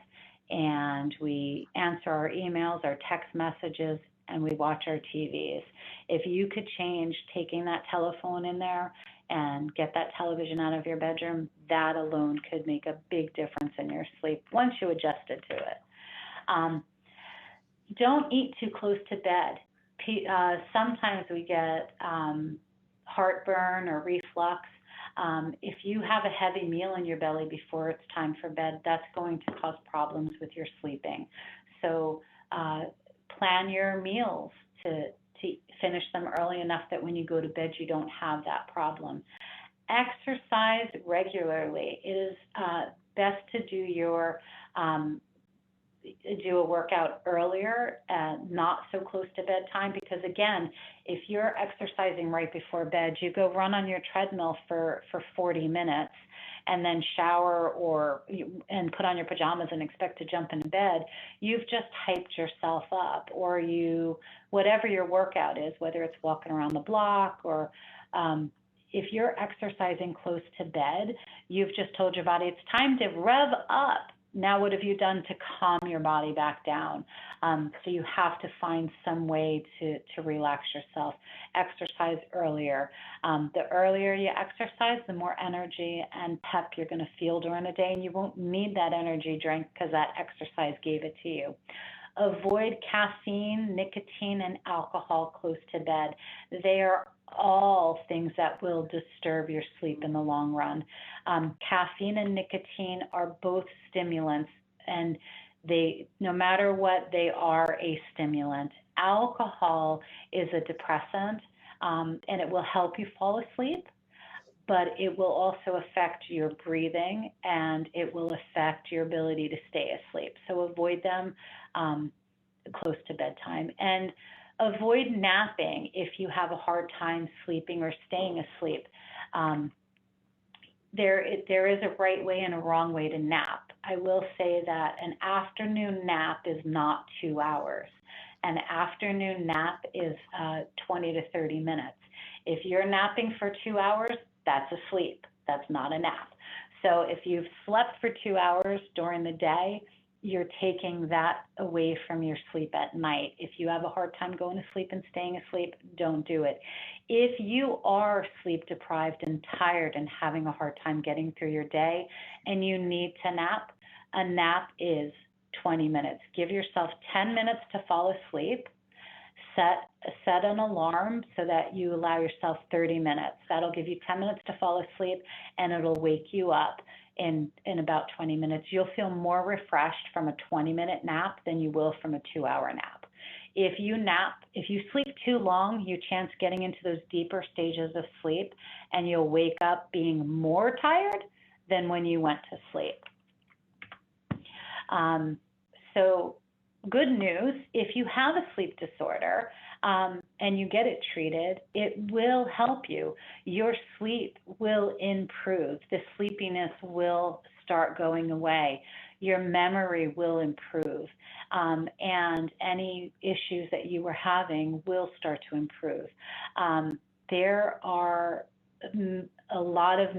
and we answer our emails, our text messages, and we watch our TVs. If you could change taking that telephone in there and get that television out of your bedroom, that alone could make a big difference in your sleep once you adjusted to it. Don't eat too close to bed. Sometimes we get heartburn or reflux. If you have a heavy meal in your belly before it's time for bed, that's going to cause problems with your sleeping. So plan your meals to finish them early enough that when you go to bed, you don't have that problem. Exercise regularly. It is best to do a workout earlier, not so close to bedtime, because again, if you're exercising right before bed, you go run on your treadmill for 40 minutes and then shower and put on your pajamas and expect to jump into bed, you've just hyped yourself up. Or whatever your workout is, whether it's walking around the block or if you're exercising close to bed, you've just told your body it's time to rev up. Now, what have you done to calm your body back down? So you have to find some way to relax yourself. Exercise earlier. The earlier you exercise, the more energy and pep you're going to feel during the day, and you won't need that energy drink because that exercise gave it to you. Avoid caffeine, nicotine, and alcohol close to bed. They are all things that will disturb your sleep in the long run. Caffeine and nicotine are both stimulants, and no matter what, they are a stimulant. Alcohol is a depressant, and it will help you fall asleep, but it will also affect your breathing, and it will affect your ability to stay asleep. So avoid them close to bedtime. And avoid napping if you have a hard time sleeping or staying asleep. There is a right way and a wrong way to nap. I will say that an afternoon nap is not 2 hours. An afternoon nap is 20 to 30 minutes. If you're napping for 2 hours, that's a sleep. That's not a nap. So if you've slept for 2 hours during the day, you're taking that away from your sleep at night. If you have a hard time going to sleep and staying asleep, don't do it. If you are sleep deprived and tired and having a hard time getting through your day and you need to nap, a nap is 20 minutes. Give yourself 10 minutes to fall asleep. Set an alarm so that you allow yourself 30 minutes. That'll give you 10 minutes to fall asleep, and it'll wake you up in about 20 minutes. You'll feel more refreshed from a 20-minute nap than you will from a 2-hour nap. If you sleep too long, you chance getting into those deeper stages of sleep, and you'll wake up being more tired than when you went to sleep. So good news, if you have a sleep disorder and you get it treated, it will help you. Your sleep will improve. The sleepiness will start going away. Your memory will improve. And any issues that you were having will start to improve. There are a lot of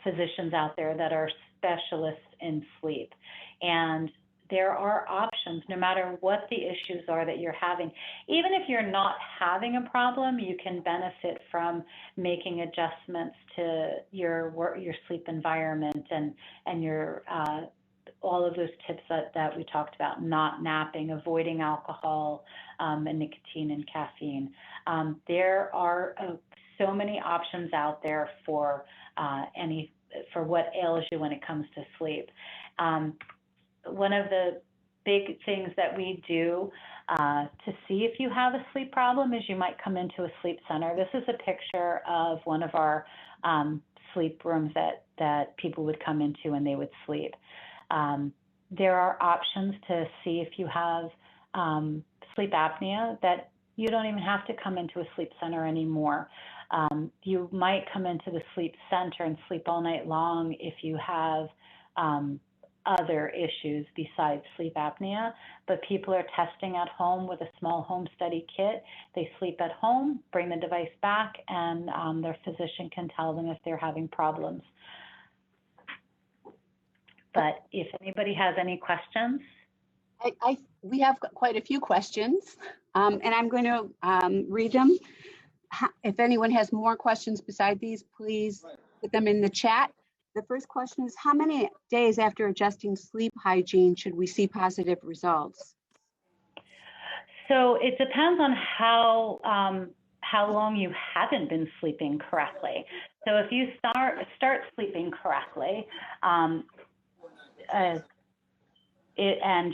physicians out there that are specialists in sleep. And there are options, no matter what the issues are that you're having. Even if you're not having a problem, you can benefit from making adjustments to your sleep environment and your all of those tips that we talked about, not napping, avoiding alcohol and nicotine and caffeine. There are so many options out there for what ails you when it comes to sleep. One of the big things that we do to see if you have a sleep problem is you might come into a sleep center. This is a picture of one of our sleep rooms that people would come into and they would sleep. There are options to see if you have sleep apnea that you don't even have to come into a sleep center anymore. You might come into the sleep center and sleep all night long if you have other issues besides sleep apnea, but people are testing at home with a small home study kit. They sleep at home, bring the device back, and their physician can tell them if they're having problems. But if anybody has any questions. We have quite a few questions, and I'm going to read them. If anyone has more questions beside these, please put them in the chat. The first question is, how many days after adjusting sleep hygiene should we see positive results? So it depends on how long you haven't been sleeping correctly. So if you start sleeping correctly, and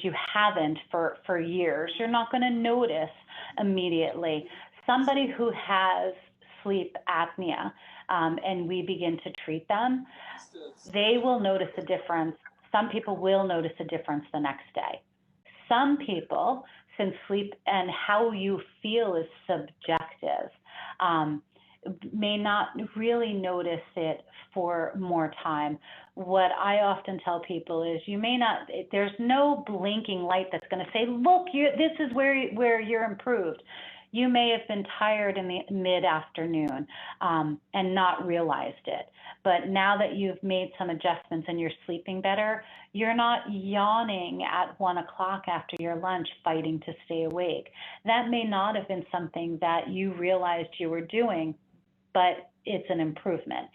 you haven't for years, you're not going to notice immediately. Somebody who has sleep apnea, and we begin to treat them, they will notice a difference. Some people will notice a difference the next day. Some people, since sleep and how you feel is subjective, may not really notice it for more time. What I often tell people is you may not, there's no blinking light that's going to say, look, this is where you're improved. You may have been tired in the mid-afternoon and not realized it. But now that you've made some adjustments and you're sleeping better, you're not yawning at 1 o'clock after your lunch fighting to stay awake. That may not have been something that you realized you were doing, but it's an improvement.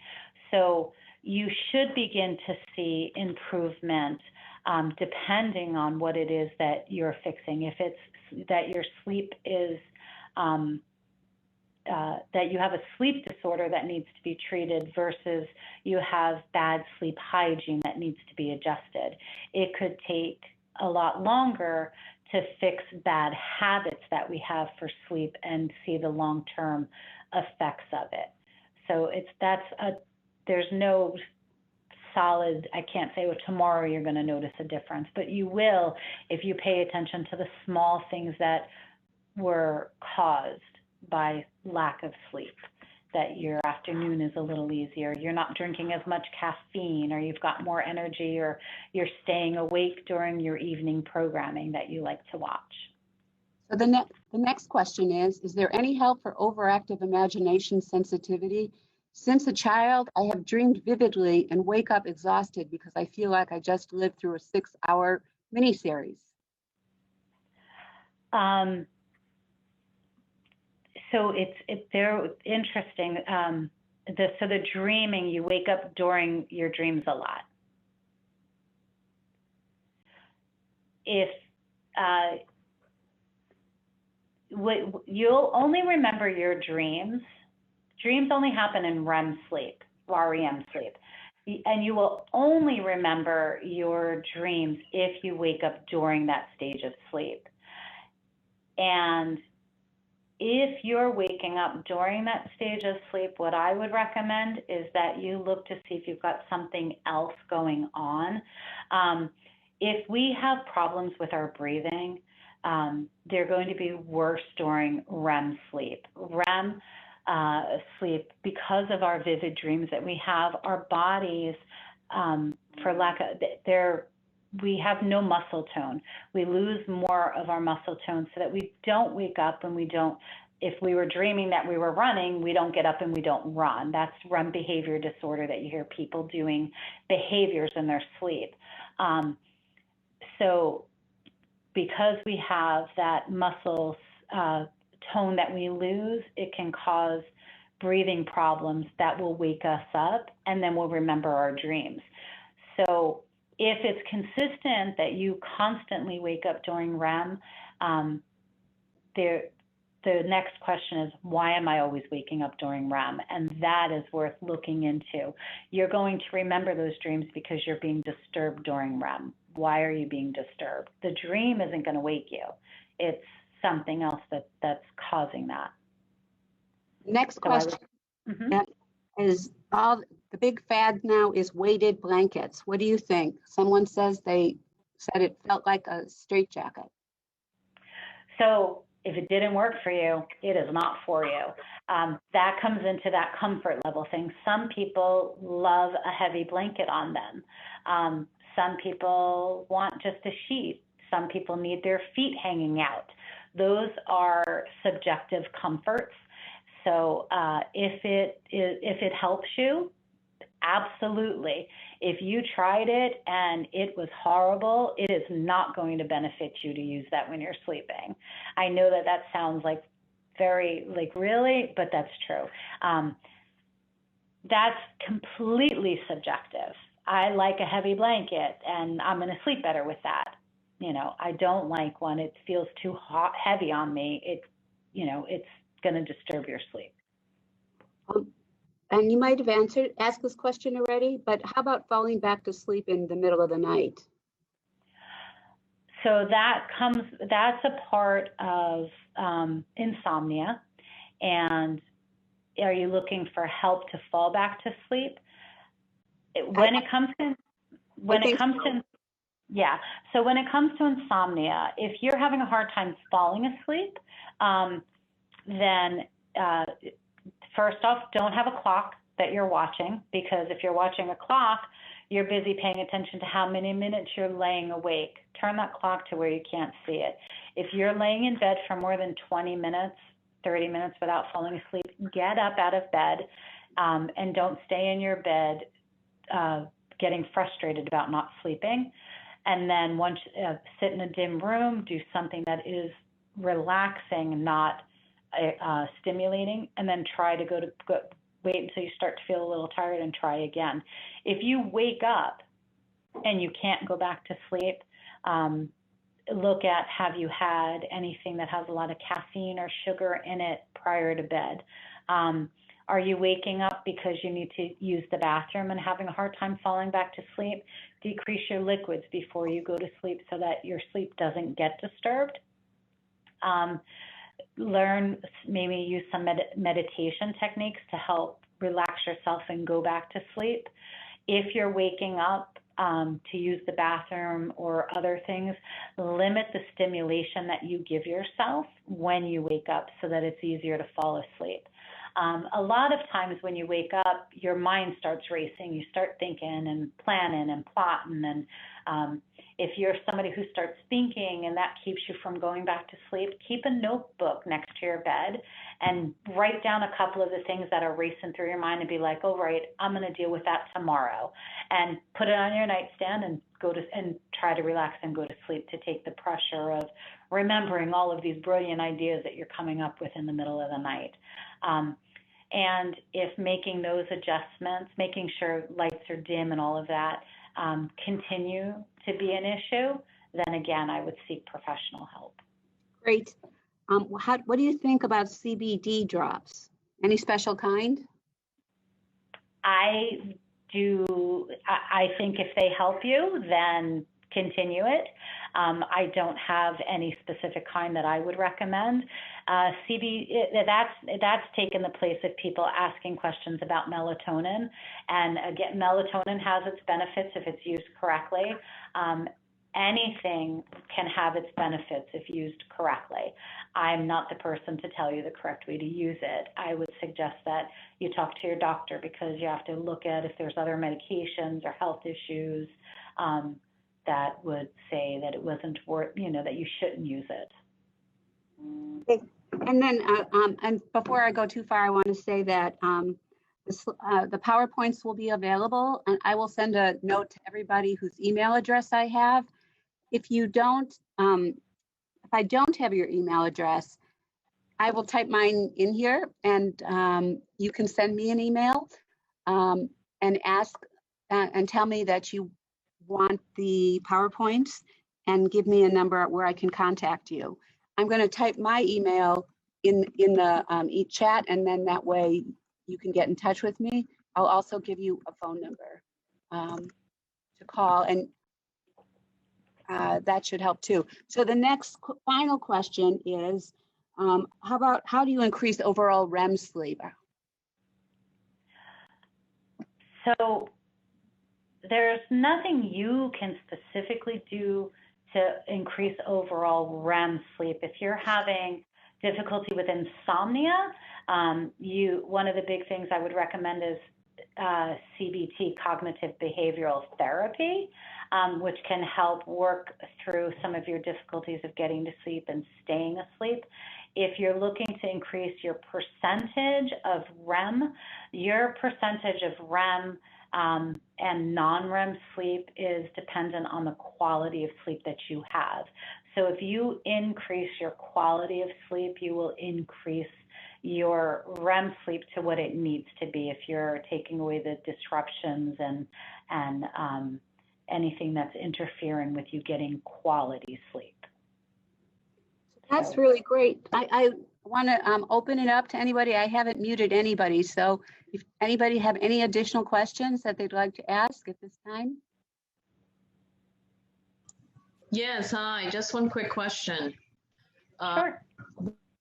So you should begin to see improvement depending on what it is that you're fixing. If it's that your sleep is that you have a sleep disorder that needs to be treated versus you have bad sleep hygiene that needs to be adjusted. It could take a lot longer to fix bad habits that we have for sleep and see the long-term effects of it. So there's no solid, I can't say, well, tomorrow you're going to notice a difference, but you will if you pay attention to the small things that were caused by lack of sleep, that your afternoon is a little easier, you're not drinking as much caffeine, or you've got more energy, or you're staying awake during your evening programming that you like to watch. So the next question is there any help for overactive imagination sensitivity? Since a child, I have dreamed vividly and wake up exhausted because I feel like I just lived through a 6-hour miniseries. So they're interesting. So the dreaming, you wake up during your dreams a lot. If you'll only remember your dreams. Dreams only happen in REM sleep, REM sleep. And you will only remember your dreams if you wake up during that stage of sleep. And if you're waking up during that stage of sleep, what I would recommend is that you look to see if you've got something else going on. If we have problems with our breathing, they're going to be worse during REM sleep. REM sleep, because of our vivid dreams that we have, our bodies, we have no muscle tone. We lose more of our muscle tone so that we don't wake up and if we were dreaming that we were running, we don't get up and we don't run. That's REM behavior disorder that you hear people doing behaviors in their sleep. So because we have that muscle tone that we lose, it can cause breathing problems that will wake us up, and then we'll remember our dreams. So if it's consistent that you constantly wake up during REM, the next question is, why am I always waking up during REM? And that is worth looking into. You're going to remember those dreams because you're being disturbed during REM. Why are you being disturbed? The dream isn't going to wake you. It's something else that's causing that. Next question is, all the big fad now is weighted blankets. What do you think? Someone says they said it felt like a straitjacket. So if it didn't work for you, it is not for you. That comes into that comfort level thing. Some people love a heavy blanket on them. Some people want just a sheet. Some people need their feet hanging out. Those are subjective comforts. So if it helps you, absolutely. If you tried it and it was horrible, it is not going to benefit you to use that when you're sleeping. I know that that sounds like very, like, really, but that's true. That's completely subjective. I like a heavy blanket and I'm going to sleep better with that. You know, I don't like one. It feels too heavy on me. It's going to disturb your sleep. And you might have asked this question already, but how about falling back to sleep in the middle of the night? So that's a part of insomnia. And are you looking for help to fall back to sleep? So when it comes to insomnia, if you're having a hard time falling asleep, then first off, don't have a clock that you're watching, because if you're watching a clock, you're busy paying attention to how many minutes you're laying awake. Turn that clock to where you can't see it. If you're laying in bed for more than 20 minutes, 30 minutes without falling asleep, get up out of bed, and don't stay in your bed getting frustrated about not sleeping. And then once sit in a dim room, do something that is relaxing, not stimulating, and then try to wait until you start to feel a little tired and try again. If you wake up and you can't go back to sleep, look at, have you had anything that has a lot of caffeine or sugar in it prior to bed? Are you waking up because you need to use the bathroom and having a hard time falling back to sleep? Decrease your liquids before you go to sleep so that your sleep doesn't get disturbed. Learn, maybe use some meditation techniques to help relax yourself and go back to sleep. If you're waking up to use the bathroom or other things, limit the stimulation that you give yourself when you wake up so that it's easier to fall asleep. A lot of times when you wake up, your mind starts racing. You start thinking and planning and plotting. And if you're somebody who starts thinking and that keeps you from going back to sleep, keep a notebook next to your bed and write down a couple of the things that are racing through your mind and be like, oh, right, I'm going to deal with that tomorrow. And put it on your nightstand and try to relax and go to sleep to take the pressure of remembering all of these brilliant ideas that you're coming up with in the middle of the night. And if making those adjustments, making sure lights are dim and all of that continue to be an issue, then again, I would seek professional help. Great. What do you think about CBD drops? Any special kind? I think if they help you, then continue it. I don't have any specific kind that I would recommend. That's taken the place of people asking questions about melatonin. And again, melatonin has its benefits if it's used correctly. Anything can have its benefits if used correctly. I'm not the person to tell you the correct way to use it. I would suggest that you talk to your doctor, because you have to look at if there's other medications or health issues that would say that it wasn't worth, that you shouldn't use it. Okay. And then, and before I go too far, I want to say that the PowerPoints will be available, and I will send a note to everybody whose email address I have. If you don't, if I don't have your email address, I will type mine in here, and you can send me an email and ask and tell me that you want the PowerPoints and give me a number where I can contact you. I'm going to type my email in the chat, and then that way you can get in touch with me. I'll also give you a phone number to call, and that should help too. So the next final question is, how do you increase overall REM sleep? So there's nothing you can specifically do to increase overall REM sleep. If you're having difficulty with insomnia, one of the big things I would recommend is CBT, cognitive behavioral therapy, which can help work through some of your difficulties of getting to sleep and staying asleep. If you're looking to increase your percentage of REM, your percentage of REM and non-REM sleep is dependent on the quality of sleep that you have. So if you increase your quality of sleep, you will increase your REM sleep to what it needs to be if you're taking away the disruptions and anything that's interfering with you getting quality sleep. That's really great. I want to open it up to anybody. I haven't muted anybody, so if anybody have any additional questions that they'd like to ask at this time. Yes, hi, just one quick question. Sure.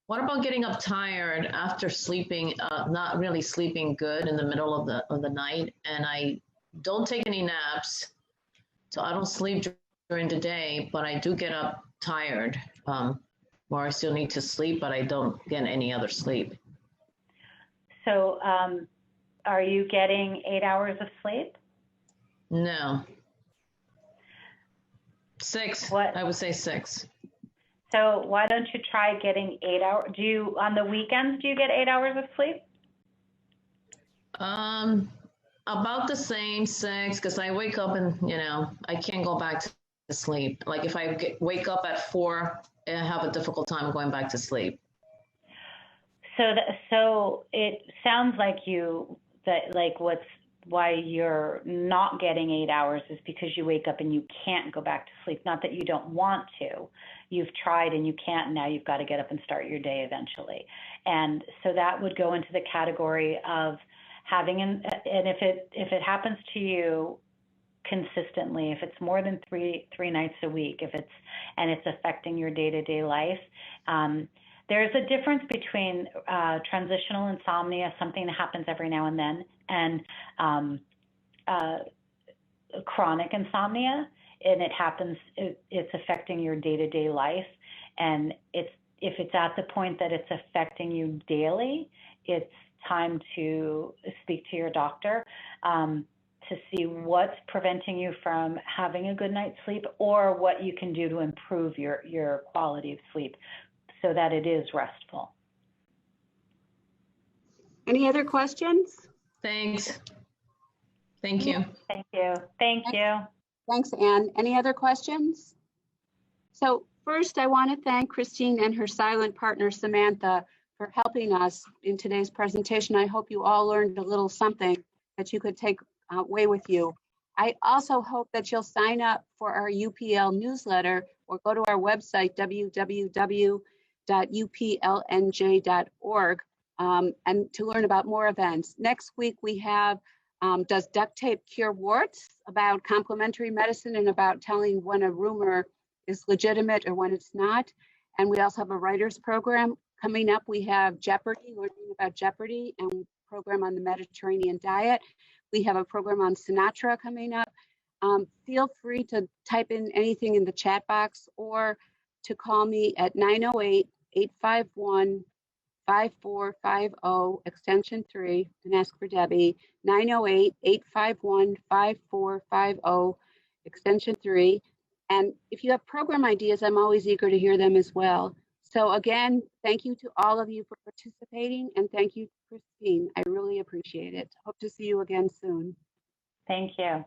What about getting up tired after sleeping, not really sleeping good in the middle of the night, and I don't take any naps, so I don't sleep during the day, but I do get up tired, or I still need to sleep, but I don't get any other sleep. So are you getting 8 hours of sleep? No. 6, What? I would say 6. So why don't you try getting 8 hours? On the weekends, do you get 8 hours of sleep? About the same, 6, because I wake up and, I can't go back to sleep. Like if I wake up at 4, I have a difficult time going back to sleep. So it sounds like why you're not getting 8 hours is because you wake up and you can't go back to sleep. Not that you don't want to. You've tried and you can't, and now you've got to get up and start your day eventually. And so that would go into the category of having, and if it happens to you consistently, if it's more than three nights a week, and it's affecting your day-to-day life, there's a difference between transitional insomnia, something that happens every now and then, and chronic insomnia, and it's affecting your day-to-day life. And if it's at the point that it's affecting you daily, it's time to speak to your doctor to see what's preventing you from having a good night's sleep, or what you can do to improve your quality of sleep so that it is restful. Any other questions? Thanks. Thank you. Thank you. Thank you. Thanks, Anne. Any other questions? So first, I want to thank Christine and her silent partner, Samantha, for helping us in today's presentation. I hope you all learned a little something that you could take away with you. I also hope that you'll sign up for our UPL newsletter or go to our website, www.uplnj.org, and to learn about more events. Next week, we have Does Duct Tape Cure Warts? About complementary medicine and about telling when a rumor is legitimate or when it's not. And we also have a writer's program coming up. We have Jeopardy, learning about Jeopardy, and a program on the Mediterranean diet. We have a program on Sinatra coming up. Feel free to type in anything in the chat box or to call me at 908-851-5450, extension 3, and ask for Debbie. 908-851-5450, extension 3. And if you have program ideas, I'm always eager to hear them as well. So again, thank you to all of you for participating, and thank you, Christine. I really appreciate it. Hope to see you again soon. Thank you.